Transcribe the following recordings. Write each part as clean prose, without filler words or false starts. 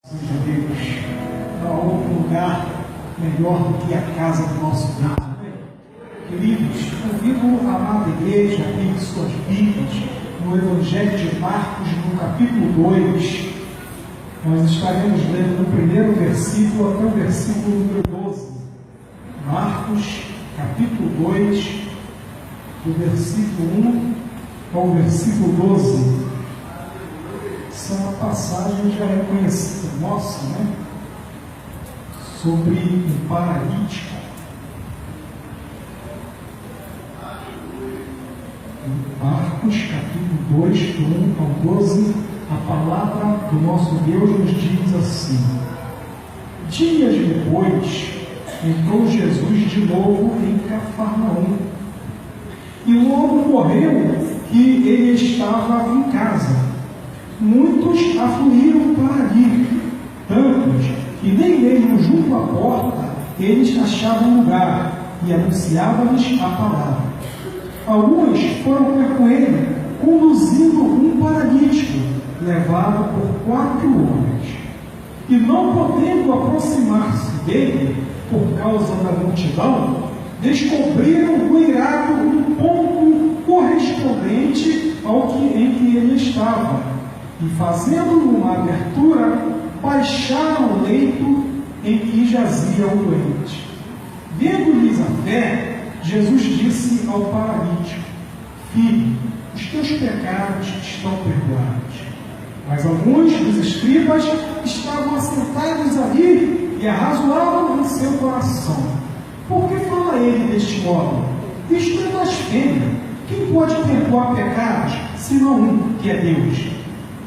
Seja Deus, não há outro lugar melhor do que a casa do nosso Deus. Queridos, convido a amada igreja a abrir suas Bíblias no Evangelho de Marcos, no capítulo 2. Nós estaremos lendo no primeiro versículo até o versículo número 12. Marcos, capítulo 2, do versículo 1 ao versículo 12. Essa passagem já é conhecida nossa, né? Sobre um paralítico. Marcos, capítulo 2, do 1 ao 12, a palavra do nosso Deus nos diz assim: Dias depois, entrou Jesus de novo em Cafarnaum, e logo morreu que ele estava em casa. Muitos afluíram para ali, tantos que nem mesmo junto à porta eles achavam lugar, e anunciavam-lhes a palavra. Alguns foram ter com ele, conduzindo um paralítico, levado por 4 homens. E não podendo aproximar-se dele, por causa da multidão, descobriram no eirado um ponto correspondente ao em que ele estava. E fazendo uma abertura, baixaram o leito em que jazia o doente. Vendo-lhes a fé, Jesus disse ao paralítico: Filho, os teus pecados estão perdoados. Mas alguns dos escribas estavam assentados ali e arrazoavam em seu coração: Por que fala ele deste modo? Isto é blasfêmia. Quem pode perdoar pecados, senão um, que é Deus?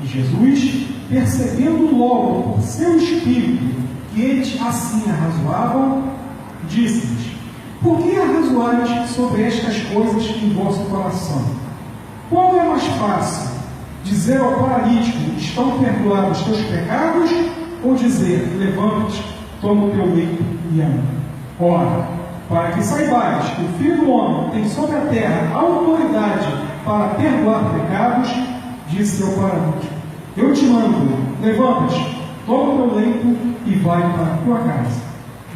E Jesus, percebendo logo por seu espírito que eles assim arrazoavam, disse-lhes: Por que arrazoais sobre estas coisas em vosso coração? Qual é mais fácil, dizer ao paralítico: Estão perdoados os teus pecados? Ou dizer: Levante-te, toma o teu leito e anda? Ora, para que saibais que o Filho do Homem tem sobre a terra autoridade para perdoar pecados, disse ao paralítico: Eu te mando, levanta-te, toma o teu leito e vai para a tua casa.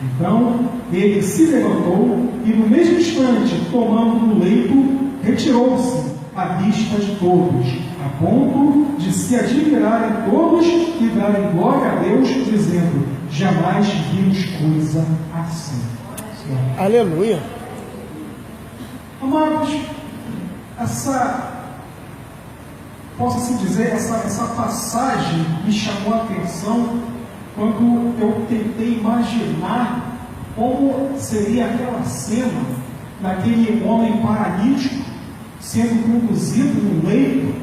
Então ele se levantou e, no mesmo instante, tomando o leito, retirou-se à vista de todos, a ponto de se admirarem todos e darem glória a Deus, dizendo: Jamais vimos coisa assim. Aleluia. Amados, posso assim dizer, essa passagem me chamou a atenção quando eu tentei imaginar como seria aquela cena daquele homem paralítico sendo conduzido no leito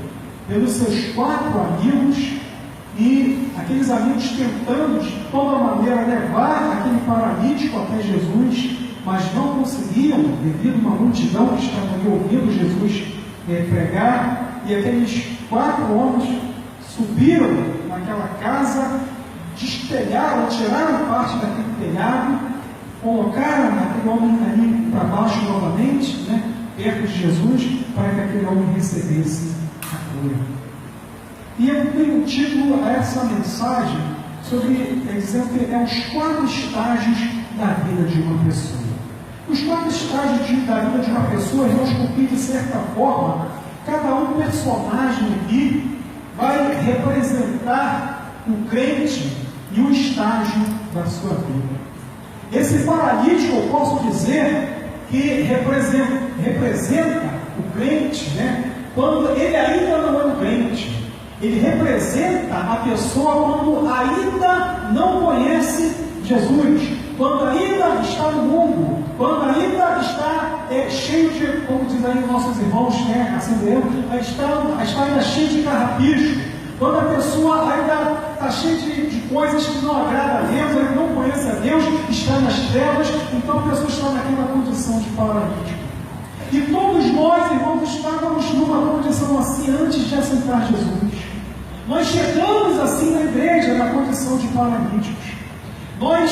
pelos seus 4 amigos, e aqueles amigos tentando de toda maneira levar aquele paralítico até Jesus, mas não conseguiam, devido a uma multidão que estava ali ouvindo Jesus pregar. E aqueles 4 homens subiram naquela casa, destelharam, tiraram parte daquele telhado, colocaram aquele homem ali para baixo novamente, perto de Jesus, para que aquele homem recebesse a cura. E eu tenho um título a essa mensagem sobre, dizendo que é os 4 estágios da vida de uma pessoa. Os 4 estágios da vida de uma pessoa, irmãos, porque de certa forma, cada um personagem aqui vai representar o crente e o estágio da sua vida. Esse paralítico, eu posso dizer que representa o crente, quando ele ainda não é um crente. Ele representa a pessoa quando ainda não conhece Jesus, quando ainda está no mundo, quando ainda está cheio de, como diz aí nossos irmãos, assembleiros, está ainda cheio de carrapicho, quando a pessoa ainda está cheia de coisas que não agradam a Deus, ele não conhece a Deus, está nas trevas, então a pessoa está naquela condição de paralítico. E todos nós, irmãos, estávamos numa condição assim antes de aceitar Jesus. Nós chegamos assim na igreja na condição de paralíticos. Nós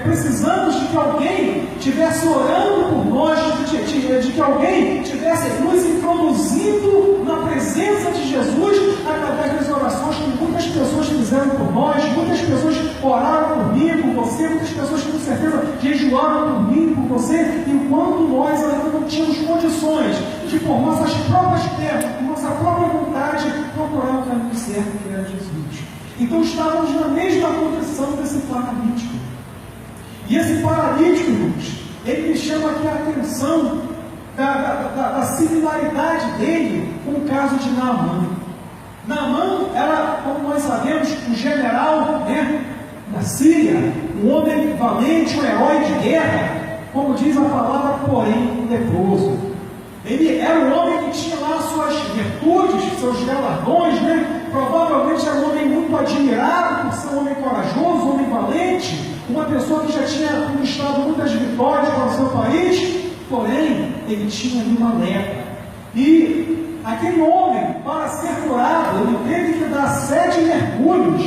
precisamos de que alguém estivesse orando por nós, de que alguém estivesse nos introduzindo na presença de Jesus através das orações que muitas pessoas fizeram fizeram por nós, muitas pessoas oraram por mim, por você, muitas pessoas com certeza jejuaram por mim, por você, enquanto nós ainda não tínhamos condições de, por nossas próprias pernas, por nossa própria vontade, procurar o caminho certo, que era Jesus. Então estávamos na mesma condição desse paralítico. E esse paralítico, irmãos, ele me chama aqui a atenção da similaridade dele com o caso de Naamã. Naamã era, como nós sabemos, um general, da Síria, um homem valente, um herói de guerra, como diz a palavra, porém, um leproso. Ele era um homem que tinha lá suas virtudes, seus galardões, provavelmente era um homem muito admirado por ser um homem corajoso, um homem valente, uma pessoa que já tinha conquistado muitas vitórias para o seu país, porém, ele tinha ali uma lepra. E aquele homem, para ser curado, ele teve que dar 7 mergulhos,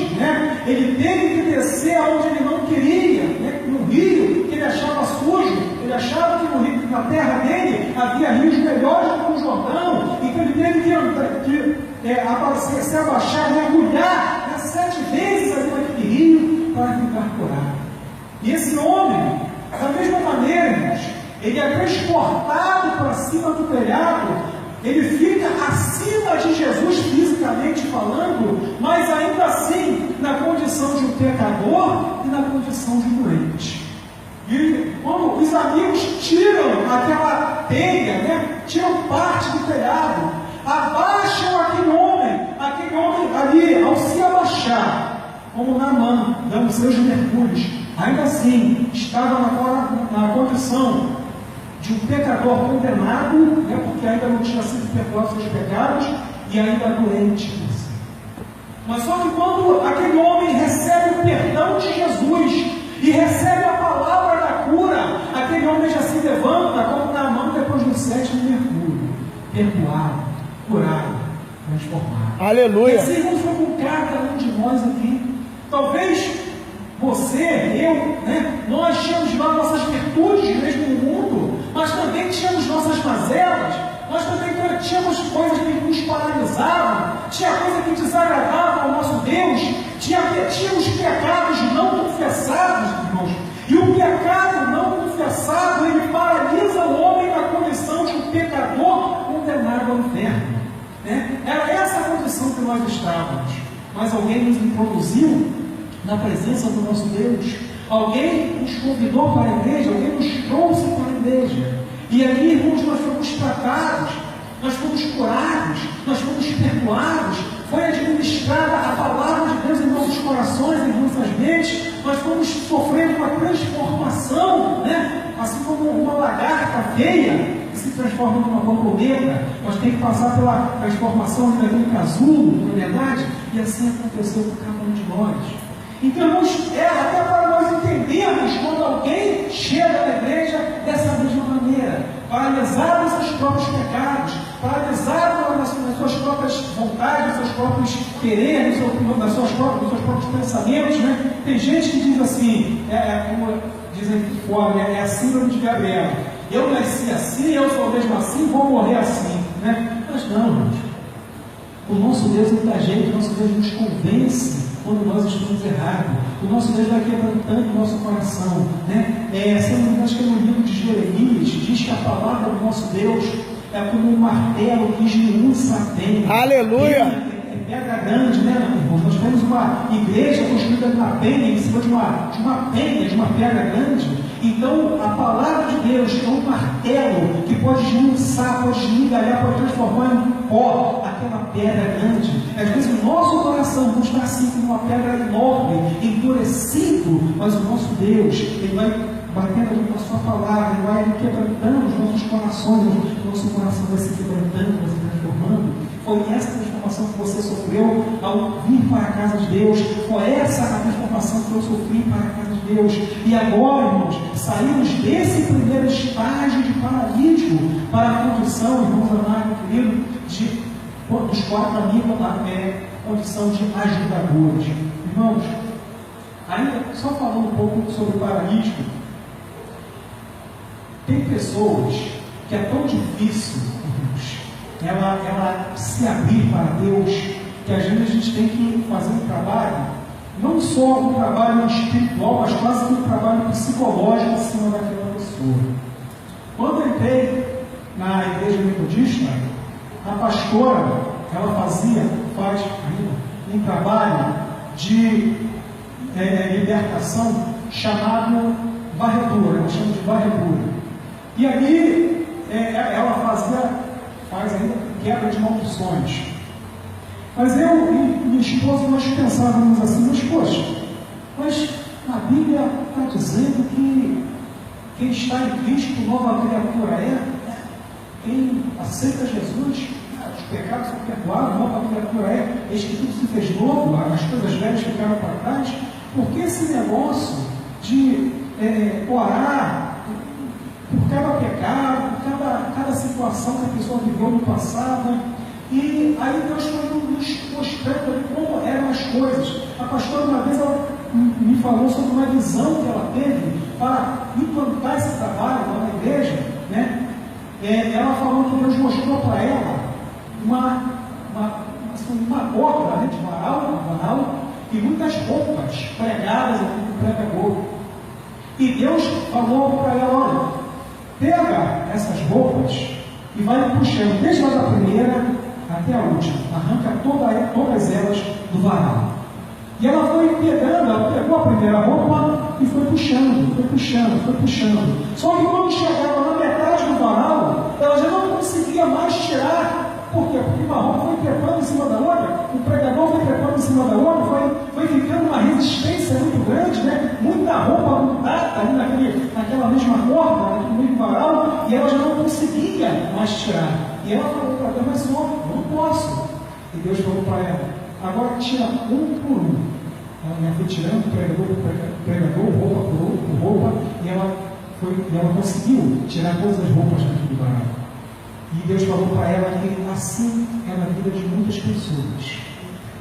ele teve que descer aonde ele não queria, no rio, que ele achava sujo, ele achava que no rio, na terra dele havia rios melhores do que o Jordão, então ele teve que se abaixar, mergulhar 7 vezes ali naquele rio para ficar curado. E esse homem, da mesma maneira, irmãos, ele é transportado para cima do telhado, ele fica acima de Jesus fisicamente falando, mas ainda assim na condição de um pecador e na condição de um doente. E quando os amigos tiram aquela telha, tiram parte do telhado, abaixam aquele homem ali, ao se abaixar, como Naamã, dando seus mergulhos, ainda assim estava na condição de um pecador condenado, porque ainda não tinha sido perdoado seus pecados, e ainda doente. Mas só que quando aquele homem recebe o perdão de Jesus, e recebe a palavra da cura, aquele homem já se levanta, como Naamã depois do 7º mergulho, perdoado, curado, transformado. Aleluia! Assim como foi com cada um de nós aqui. Talvez você, eu, nós tínhamos lá nossas virtudes mesmo no mundo, mas também tínhamos nossas mazelas, nós também tínhamos coisas que nos paralisavam, tinha coisa que desagradava ao nosso Deus, tínhamos pecados não confessados, irmãos, e o pecado não confessado, ele paralisa o homem na condição de um pecador condenado ao inferno. Era essa a condição que nós estávamos, mas alguém nos introduziu na presença do nosso Deus, alguém nos convidou para a igreja, alguém nos trouxe para a igreja, e ali, irmãos, nós fomos tratados, nós fomos curados, nós fomos perdoados, foi administrada a palavra de Deus em nossos corações, em nossas mentes, nós fomos sofrendo uma transformação, assim como uma lagarta feia que se transforma numa borboleta, nós temos que passar pela transformação de um casulo, na verdade, e assim aconteceu com cada um de nós. Então, irmãos, até para nós entendermos quando alguém chega na igreja dessa mesma maneira, paralisado nos seus próprios pecados, paralisado nas suas próprias vontades, nos seus próprios quereres, nos seus próprios pensamentos. Tem gente que diz assim, como dizem aqui fora, é a síndrome de Gabriel. Eu nasci assim, eu sou mesmo assim, vou morrer assim. Mas não, irmãos. O nosso Deus não dá jeito, o nosso Deus nos convence quando nós estamos errados. O nosso Deus vai quebrantando o nosso coração. Acho que no livro de Jeremias diz que a palavra do nosso Deus é como um martelo que esmiuça a penha. Aleluia! É pedra grande, irmãos? Nós temos uma igreja construída na penha, em cima de uma penha, de uma pedra grande. Então, a palavra de Deus é um martelo que pode esmiuçar, pode esmigalhar, pode transformar em pó aquela pedra grande. Às vezes o nosso coração não está assim como uma pedra enorme, endurecido, mas o nosso Deus, Ele vai batendo com a sua palavra, Ele vai quebrantando os nossos corações, o nosso coração vai se quebrantando, vai se transformando. Foi essa transformação que você sofreu ao vir para a casa de Deus. Foi essa a transformação que eu sofri para a casa de Deus. E agora, irmãos, saímos desse primeiro estágio de paralítico para a condição, irmãos amados, querido, dos 4 amigos, condição de ajudadores. Irmãos, ainda só falando um pouco sobre o paralítico, tem pessoas que é tão difícil, irmãos, ela se abrir para Deus, que às vezes a gente tem que fazer um trabalho, não só um trabalho espiritual, mas quase que um trabalho psicológico em cima daquela pessoa. Quando eu entrei na igreja metodista, a pastora, ela faz ainda um trabalho de libertação chamado varredura, ela chama de varredura. E ali ela faz ainda quebra de maldições. Mas eu e minha esposa, nós pensávamos assim, mas a Bíblia está dizendo que quem está em Cristo, nova criatura é, quem aceita Jesus, os pecados são perdoados, nova criatura é, eis que tudo se fez novo, as coisas velhas ficaram para trás. Porque esse negócio de orar por cada pecado, por cada situação que a pessoa viveu no passado, e aí Deus foi nos mostrando como eram as coisas. A pastora uma vez ela me falou sobre uma visão que ela teve para implantar esse trabalho lá na igreja, né? Ela falou que Deus mostrou para ela uma obra, né, de varal e muitas roupas pregadas aqui no pregador. E Deus falou para ela: olha, pega essas roupas e vai puxando desde lá da primeira até a última, arranca todas elas do varal. E ela foi pegando, ela pegou a primeira roupa e foi puxando. Só que quando chegava na metade do varal, ela já não conseguia mais tirar. Por quê? Porque uma roupa foi trepando em cima da outra, o pregador foi trepando em cima da outra, foi ficando uma resistência muito grande, né? Muita roupa montada ali naquela mesma corda, naquele mesmo varal, e ela já não conseguia mais tirar. E ela falou para Deus: mas Senhor, eu não posso. E Deus falou para ela: agora tira um por um. Ela foi tirando o pregador, roupa por roupa, e ela conseguiu tirar todas as roupas daquele varal. E Deus falou para ela que assim é na vida de muitas pessoas.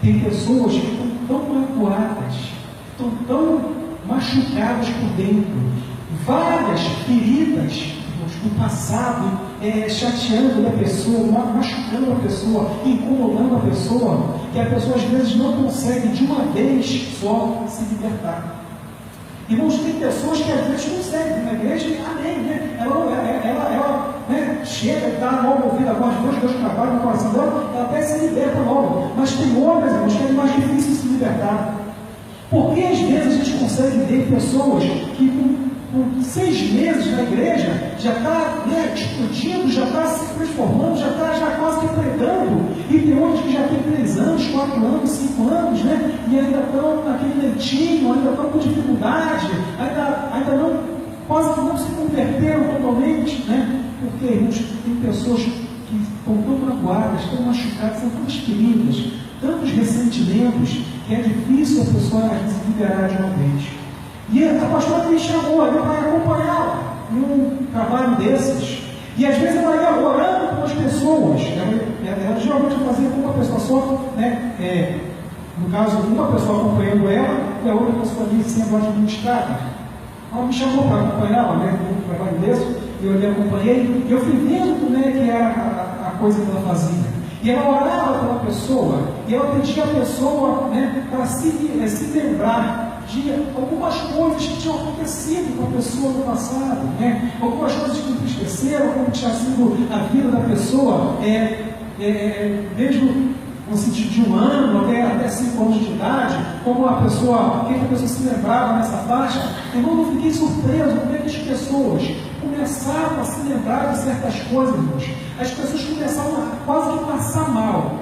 Tem pessoas que estão tão magoadas, estão tão machucadas por dentro, várias feridas do passado, chateando a pessoa, machucando a pessoa, incomodando a pessoa, que a pessoa às vezes não consegue de uma vez só se libertar. Irmãos, tem pessoas que às vezes conseguem na igreja, amém, né? Ela né, chega e dá logo ouvida a voz de Deus trabalha no coração dela, ela até se liberta logo. Mas tem outras, irmãos, que é mais difícil se libertar. Porque às vezes a gente consegue ver pessoas que com 6 meses na igreja já está explodindo, já está se transformando, já está quase que pregando, e tem outros que já têm 3 anos, 4 anos, 5 anos, né? E ainda estão naquele leitinho, ainda estão com dificuldade, ainda não, quase que não se converteram totalmente, né? Porque, irmãos, tem pessoas que estão tão magoadas, tão machucadas, são tantas feridas, tantos ressentimentos, que é difícil a pessoa se liberar de uma vez. E a pastora me chamou ali para acompanhá-la em um trabalho desses. E às vezes ela ia orando com as pessoas. Ela geralmente fazia com uma pessoa só, né? No caso, uma pessoa acompanhando ela e a outra pessoa ali sendo administrada. Ela me chamou para acompanhá-la, né? Num trabalho desse. Eu ali acompanhei. E eu fui vendo como é que era a coisa que ela fazia. E ela orava pela pessoa. E ela pedia a pessoa, né, para se lembrar de algumas coisas que tinham acontecido com a pessoa no passado, né? Algumas coisas que entristeceram, como tinha sido a vida da pessoa, mesmo no sentido de 1 ano até 5 anos de idade, como a pessoa se lembrava nessa faixa. Irmão, eu fiquei surpreso como é que as pessoas começavam a se lembrar de certas coisas, irmãos. As pessoas começavam a quase que passar mal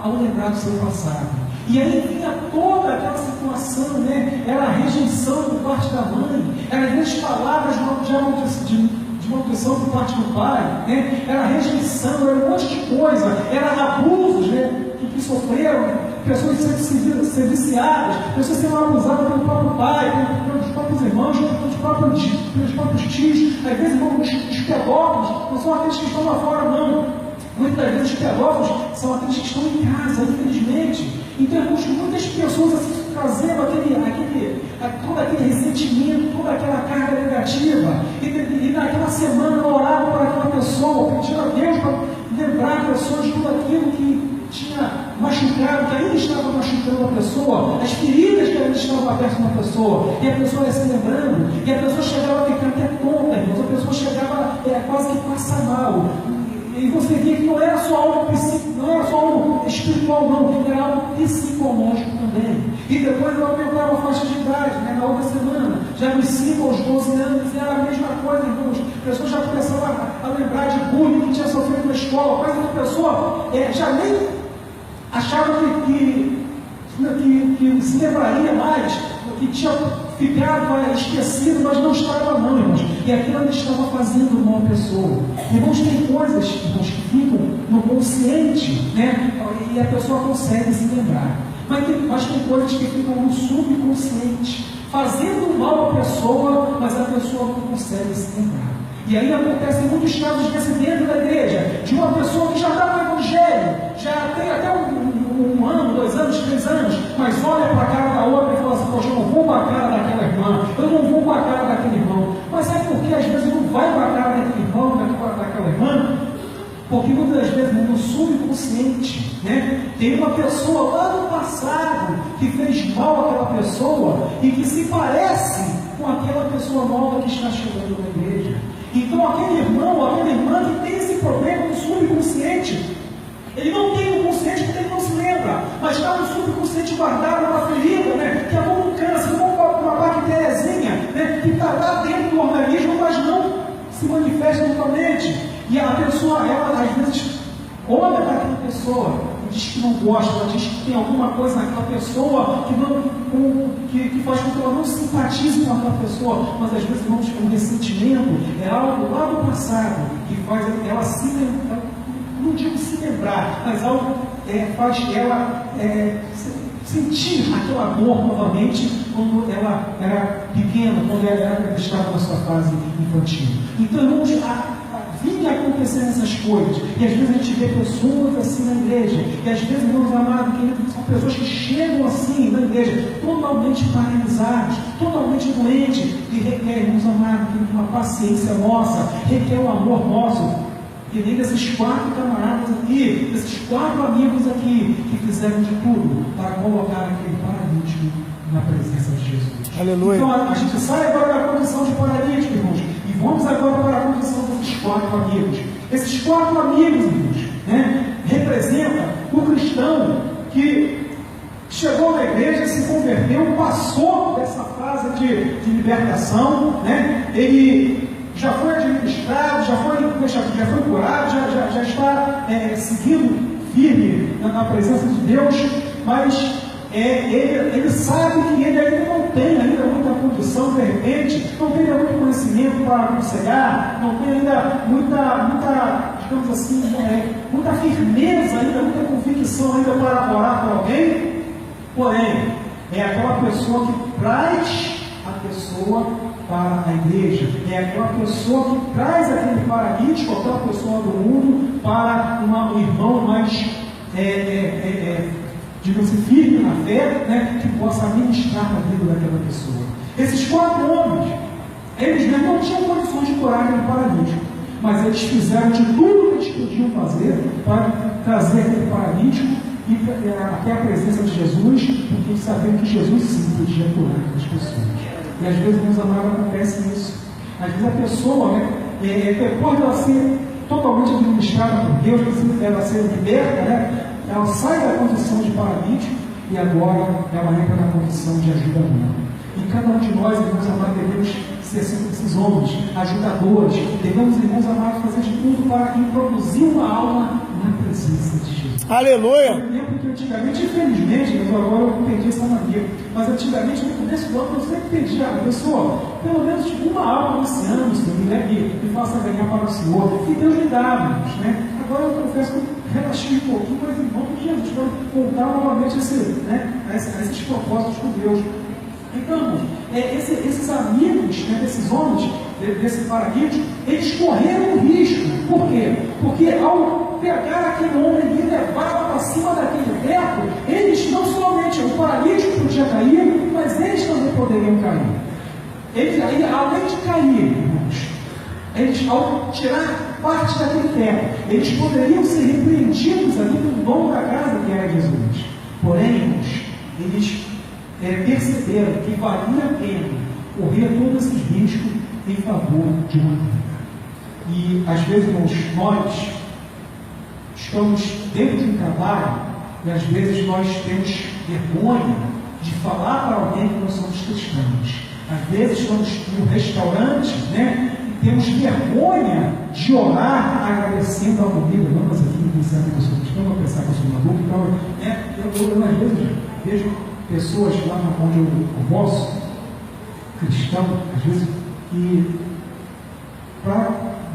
ao lembrar do seu passado. E aí vinha toda aquela situação, né? Era a rejeição por parte da mãe, era às vezes palavras de maldição por parte do pai, né? Era rejeição, era um monte de coisa, era abusos, né? Que sofreram, pessoas ser viciadas, pessoas sendo abusadas pelo próprio pai, pelos próprios irmãos, pelos próprios tios. Às vezes, irmãos, os pedófilos não são aqueles que estão lá fora, não. Muitas vezes os pedófilos são aqueles que estão em casa, infelizmente. Então, irmãos, muitas pessoas assim, trazendo todo aquele ressentimento, toda aquela carga negativa. E naquela semana eu orava para aquela pessoa, pedindo a Deus para lembrar a pessoa de tudo aquilo que tinha machucado, que ainda estava machucando a pessoa, as feridas que ainda estavam abertas na pessoa, e a pessoa ia se lembrando, e a pessoa chegava a ficar até tonta, irmãos, a pessoa chegava quase que passar mal. E você via que não era só algo psíquico, não era só algo espiritual, não, era algo psicológico também. E depois ela aumentava a faixa de idade, né, na outra semana, já dos 5 aos 12 anos, era a mesma coisa, irmãos. A pessoa já começava a lembrar de bullying que tinha sofrido na escola, mas a pessoa já nem achava que se lembraria mais, que tinha ficado esquecido, mas não estava não, irmãos. E aquilo ainda estava fazendo mal à pessoa. Irmãos, tem coisas, irmãos, que ficam no consciente, né? E a pessoa consegue se lembrar. Mas tem coisas que ficam no subconsciente, fazendo mal à pessoa, mas a pessoa não consegue se lembrar. E aí acontecem muitos casos desse dentro da igreja, de uma pessoa que já está no evangelho, já tem até um ano, 2 anos, 3 anos, mas olha para a cara da outra e fala assim: poxa, eu não vou com a cara daquela irmã, eu não vou com a cara daquele irmão. Mas sabe por que às vezes não vai com a cara daquele irmão, daquela irmã? Porque muitas vezes no subconsciente, né, tem uma pessoa lá no passado que fez mal àquela pessoa e que se parece com aquela pessoa nova que está chegando na igreja. Então aquele irmão, aquela irmã que tem esse problema no subconsciente, ele não tem no consciente porque ele não se lembra, mas está no subconsciente guardado uma ferida, né, que é como um câncer, como uma bactériazinha, né, que está lá dentro do organismo, mas não se manifesta totalmente. E a pessoa, ela às vezes olha para aquela pessoa e diz que não gosta, ela diz que tem alguma coisa naquela pessoa que faz com que ela não simpatize com aquela pessoa, mas às vezes um ressentimento é algo lá do passado que faz ela se lembrar, não digo se lembrar, mas algo faz ela sentir aquele amor novamente quando ela era pequena, quando ela estava na sua fase infantil. Então, irmãos, vinha acontecendo essas coisas, e às vezes a gente vê pessoas assim na igreja, e às vezes, irmãos amados, são pessoas que chegam assim na igreja, totalmente paralisadas, totalmente doentes, e requer, irmãos amados, uma paciência nossa, requer um amor nosso. Que nem desses 4 camaradas aqui, desses 4 amigos aqui, que fizeram de tudo para colocar aquele paralítico na presença de Jesus. Aleluia. Então a gente sai agora da condição de paralítico, irmãos, e vamos agora para a condição desses 4 amigos. Esses 4 amigos, irmãos, né, representam o cristão que chegou na igreja, se converteu, passou dessa fase de libertação, né, ele já foi administrado, já foi curado, já está seguindo firme na presença de Deus, mas ele sabe que ele ainda não tem muita condição, de repente, não tem ainda muito conhecimento para aconselhar, não tem ainda muita, digamos assim, muita firmeza ainda, muita convicção ainda para orar por alguém. Porém, é aquela pessoa que traz a pessoa para a igreja, é aquela pessoa que traz aquele paralítico, aquela pessoa do mundo, para um irmão mais, digamos assim, firme na fé, né, que possa ministrar na vida daquela pessoa. Esses 4 homens, eles não tinham condições de curar aquele paralítico, mas eles fizeram de tudo que eles podiam fazer para trazer aquele paralítico até a presença de Jesus, porque eles sabiam que Jesus sim podia curar as pessoas. E às vezes, meus amados, acontece isso. Às vezes a pessoa, né, depois dela ser totalmente administrada por Deus, ela ser liberta, né, ela sai da condição de paralítico e agora ela entra na condição de ajuda humana. E cada um de nós, irmãos amados, devemos ser assim, esses homens, ajudadores, devemos, irmãos amados, fazer de tudo para introduzir uma alma na presença de Jesus. Aleluia! Eu lembro que antigamente, infelizmente, agora eu perdi essa mania, mas antigamente, no começo do ano, eu sempre pedia a pessoa, pelo menos uma alma nesse ano, Senhor, né, que faça ganhar para o Senhor, e Deus lhe dá, né? Agora eu confesso que eu relaxei um pouquinho, mas em nome de Jesus, para voltar novamente a esses propósitos com Deus. Então, esses amigos, né, desses homens, desse paralítico, eles correram o risco. Por quê? Porque ao pegar aquele homem e levar para cima daquele teto, eles não somente, o paralítico podia cair, mas eles também poderiam cair. Eles, além de cair, irmãos, eles, ao tirar parte da fé. Eles poderiam ser repreendidos ali pelo dono da casa, que era Jesus. Porém, irmãos, eles perceberam que valia a pena correr todos esses riscos em favor de uma vida. E às vezes, irmãos, nós estamos dentro de um trabalho e às vezes nós temos vergonha de falar para alguém que nós somos cristãos. Às vezes estamos no restaurante, né, e temos vergonha de orar agradecendo a comida. Não, mas aqui não sabe que eu sou cristão, vou pensar que eu sou maluco. Então, eu às vezes vejo pessoas lá onde eu almoço, cristão, às vezes, que para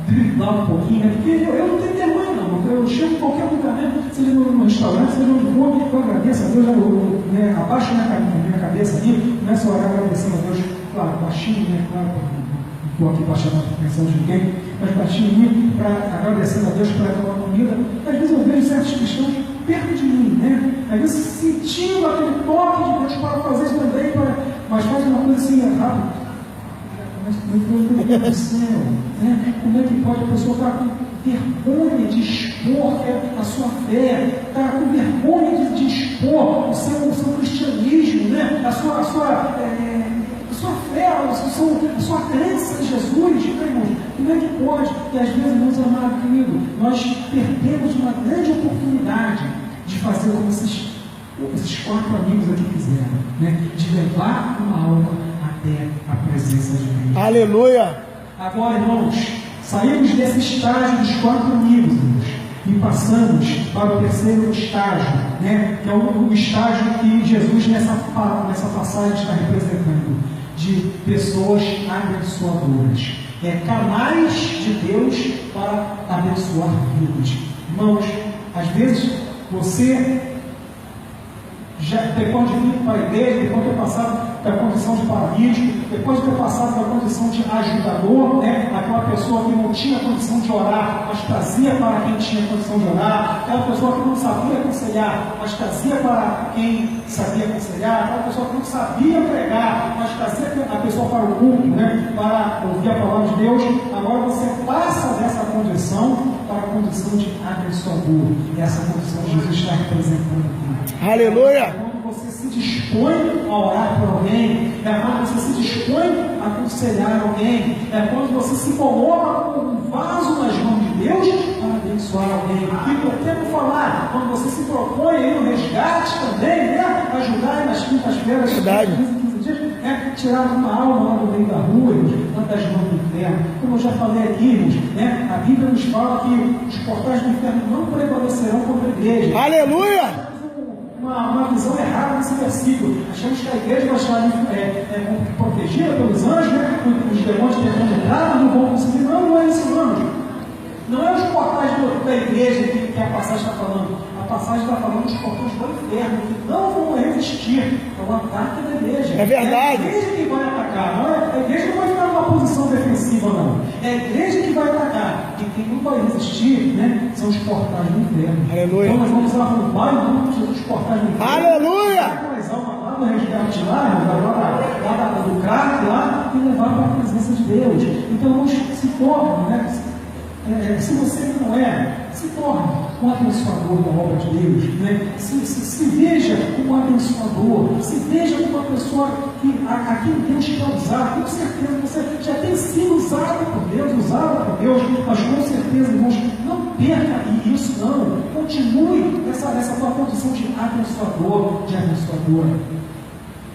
driblar um pouquinho, né? Porque eu não tenho vergonha, não. Eu chego em qualquer lugar, né? Seja no restaurante, seja onde for, eu agradeço a Deus, eu abaixo minha cabeça ali, começo a orar agradecendo a Deus, claro, baixinho, né? Claro, não estou aqui para chamar a atenção de ninguém, mas baixinho ali, agradecendo a Deus por aquela comida. Às vezes eu vejo certos cristãos perto de mim, né? Às vezes sentindo aquele toque de Deus para fazer isso também, mas faz uma coisa assim errada. Mas, meu Deus do céu, né? Como é que pode a pessoa estar com vergonha de expor a sua fé, estar com vergonha de expor o seu cristianismo, né? a sua fé, a sua crença em Jesus, irmãos? Como é que pode? E às vezes, meus amados queridos, nós perdemos uma grande oportunidade de fazer como esses 4 amigos aqui fizeram, né? De levar uma alma até a presença de Deus. Aleluia! Agora, irmãos, saímos desse estágio dos 4 amigos, irmãos, e passamos para o terceiro estágio, né? Que é o estágio que Jesus nessa passagem está representando, de pessoas abençoadoras. Canais de Deus para abençoar vidas. Irmãos, às vezes você depois de vir para a igreja, depois de ter passado da condição de paralítico, depois de ter passado da condição de ajudador, né? Aquela pessoa que não tinha condição de orar, mas trazia para quem tinha condição de orar, aquela pessoa que não sabia aconselhar, mas trazia para quem sabia aconselhar, aquela pessoa que não sabia pregar, mas trazia a pessoa para o culto, né? Para ouvir a palavra de Deus. Agora você passa dessa condição para a condição de abençoador. E essa condição Jesus está representando aqui. Aleluia! Quando você se dispõe a orar por alguém, quando você se dispõe a aconselhar alguém, quando você se coloca como um vaso nas mãos de Deus para abençoar alguém. E por que não falar? Quando você se propõe aí no resgate também, né? Ajudar nas quintas-feiras, 15 dias, tirar uma alma lá do meio da rua, lá das mãos do inferno. Como eu já falei aqui, né? A Bíblia nos fala que os portais do inferno não prevalecerão contra a igreja. Aleluia! Uma visão errada nesse versículo. Achamos que a igreja vai estar protegida pelos anjos, né? Os demônios tentando entrar, não vão conseguir. Não é isso, não. Não é os portais da igreja que a passagem está falando. A passagem está falando dos portais do inferno, que não vão resistir ao ataque da igreja. É verdade. É a igreja que vai atacar. Não é, a igreja não vai ficar numa posição defensiva, não. É a igreja que vai atacar. E quem não vai resistir, né, são os portais do inferno. Aleluia. Então nós vamos arrumar os portais do inferno. Aleluia. Lá no resgate lá do crack lá, e levar para a presença de Deus. Então se torne, né? Se você não se torne um abençoador da obra de Deus, né? Se veja como abençoador, se veja como uma pessoa a quem Deus quer usar. Com certeza você já tem sido usado por Deus, mas com certeza, irmãos, não perca isso, não. Continue nessa tua condição de abençoador, de abençoadora.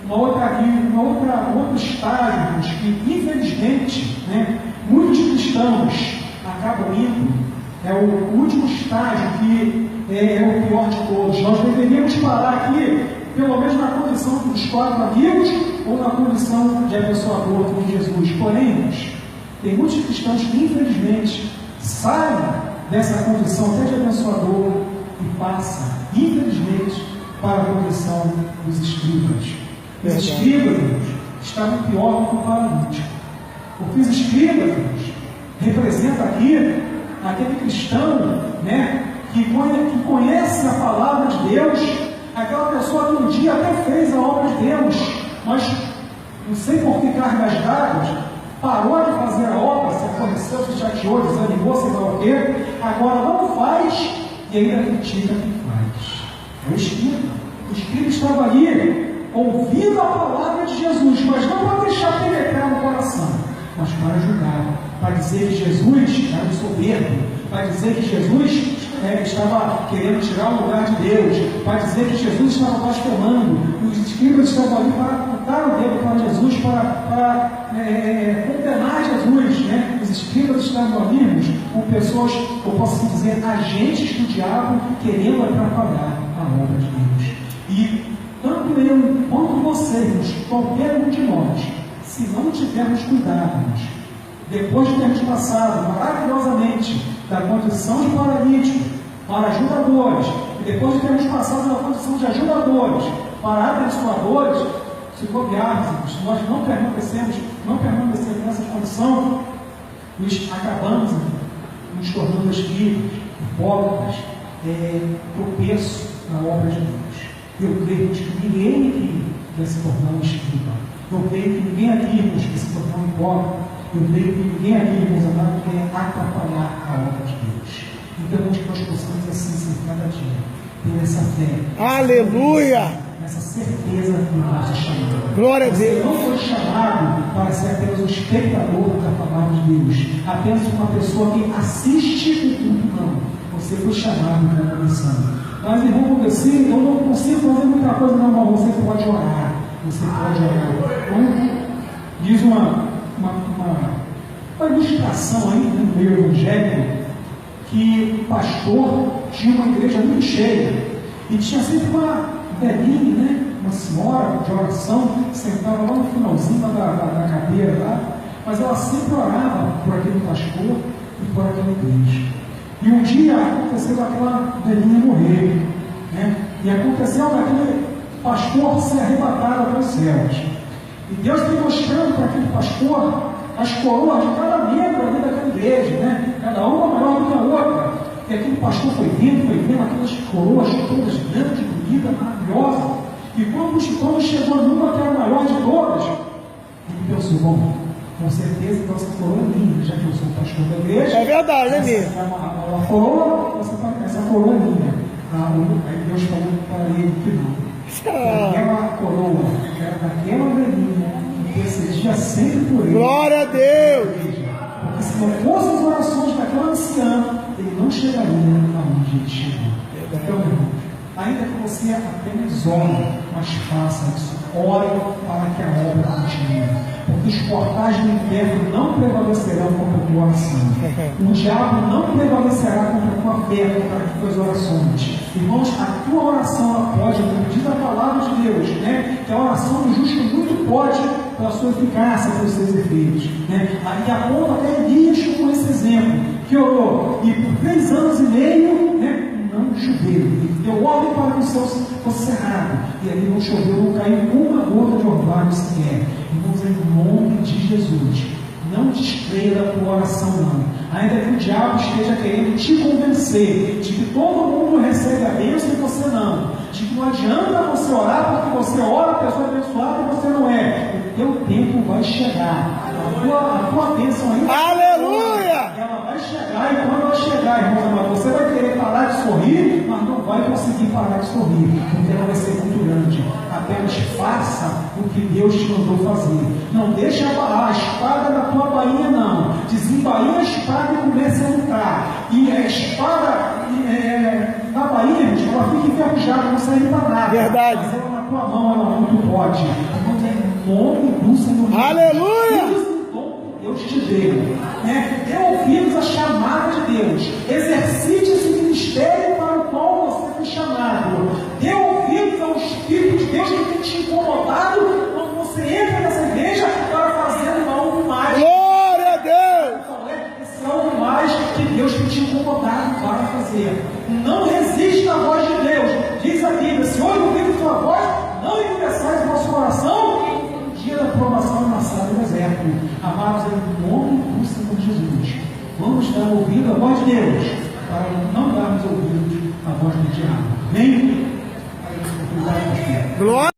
Outro estágio, irmãos, que infelizmente, né, muitos cristãos acabam indo, é o último estágio, que é o pior de todos. Nós deveríamos parar aqui, pelo menos na condição dos 4 amigos, ou na condição de abençoador com Jesus. Porém, tem muitos cristãos que, infelizmente, saem dessa condição até de abençoador e passam, infelizmente, para a condição dos escribas. Os escribas, estavam pior do que o paralítico. Porque os escribas, representa aqui aquele cristão, né, que conhece a palavra de Deus, aquela pessoa que um dia até fez a obra de Deus, mas não sei por que cargas d'água, parou de fazer a obra, se aborreceu, se chateou, desanimou, sei lá o quê, agora não faz e ainda critica quem faz. É o Espírito. O Espírito estava ali, ouvindo a palavra de Jesus, mas não para deixar penetrar no coração, mas para ajudar, para dizer que Jesus era um soberbo, para dizer que Jesus estava querendo tirar o lugar de Deus, para dizer que Jesus estava blasfemando. Os Espíritos estavam ali para apontar o dedo para Jesus, para condenar Jesus. Né? Os Espíritos estavam ali com pessoas, eu posso dizer, agentes do diabo, querendo atrapalhar a obra de Deus. E tanto eu quanto vocês, qualquer um de nós, se não tivermos cuidado, depois de termos passado maravilhosamente da condição de paralítico para ajudadores, e depois de termos passado da condição de ajudadores para abençoadores, se bobearmos, se nós não permanecermos nessa condição, nós acabamos nos tornando espíritos, hipócritas, tropeço na obra de Deus. Eu creio que ninguém aqui quer se tornar um espírito. Eu creio que ninguém aqui quer se tornar um hipócrita. Eu creio que ninguém aqui, meus amados, quer atrapalhar a obra de Deus. Então, que nós possamos assim ser cada dia, ter essa fé. Aleluia! Essa certeza que nós somos chamados. Glória a Deus! Você não foi chamado para ser apenas um espectador da palavra de Deus, apenas uma pessoa que assiste o culto, não. Você foi chamado para uma missão. Mas, irmão, eu não consigo fazer muita coisa, não, mas você pode orar. Você pode orar. Então, diz uma ilustração aí no meio evangélico que o pastor tinha uma igreja muito cheia e tinha sempre uma velhinha, né? Uma senhora de oração, sentava lá no finalzinho da cadeira lá, mas ela sempre orava por aquele pastor e por aquela igreja. E um dia aconteceu aquela velhinha morrer, né? E aconteceu daquele pastor ser arrebatado para os céus. E Deus foi mostrando para aquele pastor as coroas de cada membro ali daquela igreja, né? Cada uma maior do que a outra. E aquele pastor foi vendo aquelas coroas todas grandes, bonitas, maravilhosas. E quando chegou numa que era a maior de todas, ele pensou, bom, com certeza que essa coroa é minha, já que eu sou o pastor da igreja. É verdade, é minha. A coroa, essa coroa é minha. Aí Deus falou para ele que não. Aquela coroa era daquela velhinha que intercedia sempre por ele. Glória a Deus! Porque se não fossem as orações daquela anciã, ele não chegaria aonde ele chegou. Então, irmãos, ainda que você apenas ore, mas faça isso. Ore para que a obra continue. Porque os portais do inferno não prevalecerão contra a tua oração. O diabo não prevalecerá contra a tua fé, contra as tuas orações. Irmãos, a tua oração ela pode, como diz a palavra de Deus, né? Que a oração do justo muito pode pela sua eficácia, pelos seus efeitos. Né? Aí aponta até Elias com esse exemplo, que orou, e por 3 anos e meio, né? Não choveu. Ele deu ordem para que o céu fosse cerrado. E ali não choveu, não caiu uma gota de orvalho sequer. Irmãos, em nome de Jesus, não descreia da tua oração, não. Ainda que o diabo esteja querendo te convencer de que todo mundo recebe a bênção e você não. De que não adianta você orar porque você ora, a pessoa é abençoada e você não é. O teu tempo vai chegar. A tua bênção ainda. Aleluia! Ela vai chegar, e quando ela chegar, irmão, você vai querer parar de sorrir, mas não vai conseguir parar de sorrir, porque ela vai ser muito grande. Apenas faça o que Deus te mandou fazer. Não deixe a espada na tua bainha, não. Desembainha a espada e comece a lutar. E a espada na bainha, ela fica enferrujada, não serve para nada. Verdade. Mas ela na tua mão, ela muito pode. Então, em nome do Senhor. Aleluia! Deus te deu, né? Dê ouvidos à chamada de Deus, exercite esse ministério para o qual você foi chamado, dê ouvidos ao Espírito de Deus que tem te incomodado quando você entra nessa igreja para fazer algo mais. Glória a Deus! Esse algo mais que Deus tem te incomodado para fazer. Não resista à voz de Deus, diz a Bíblia: se hoje ouvir sua voz, não endureçais o vosso coração. Da aprovação na sala do deserto. Amados, em nome do Senhor Jesus, vamos dar ouvido à voz de Deus, para não darmos ouvido à voz do diabo. Amém? Glória!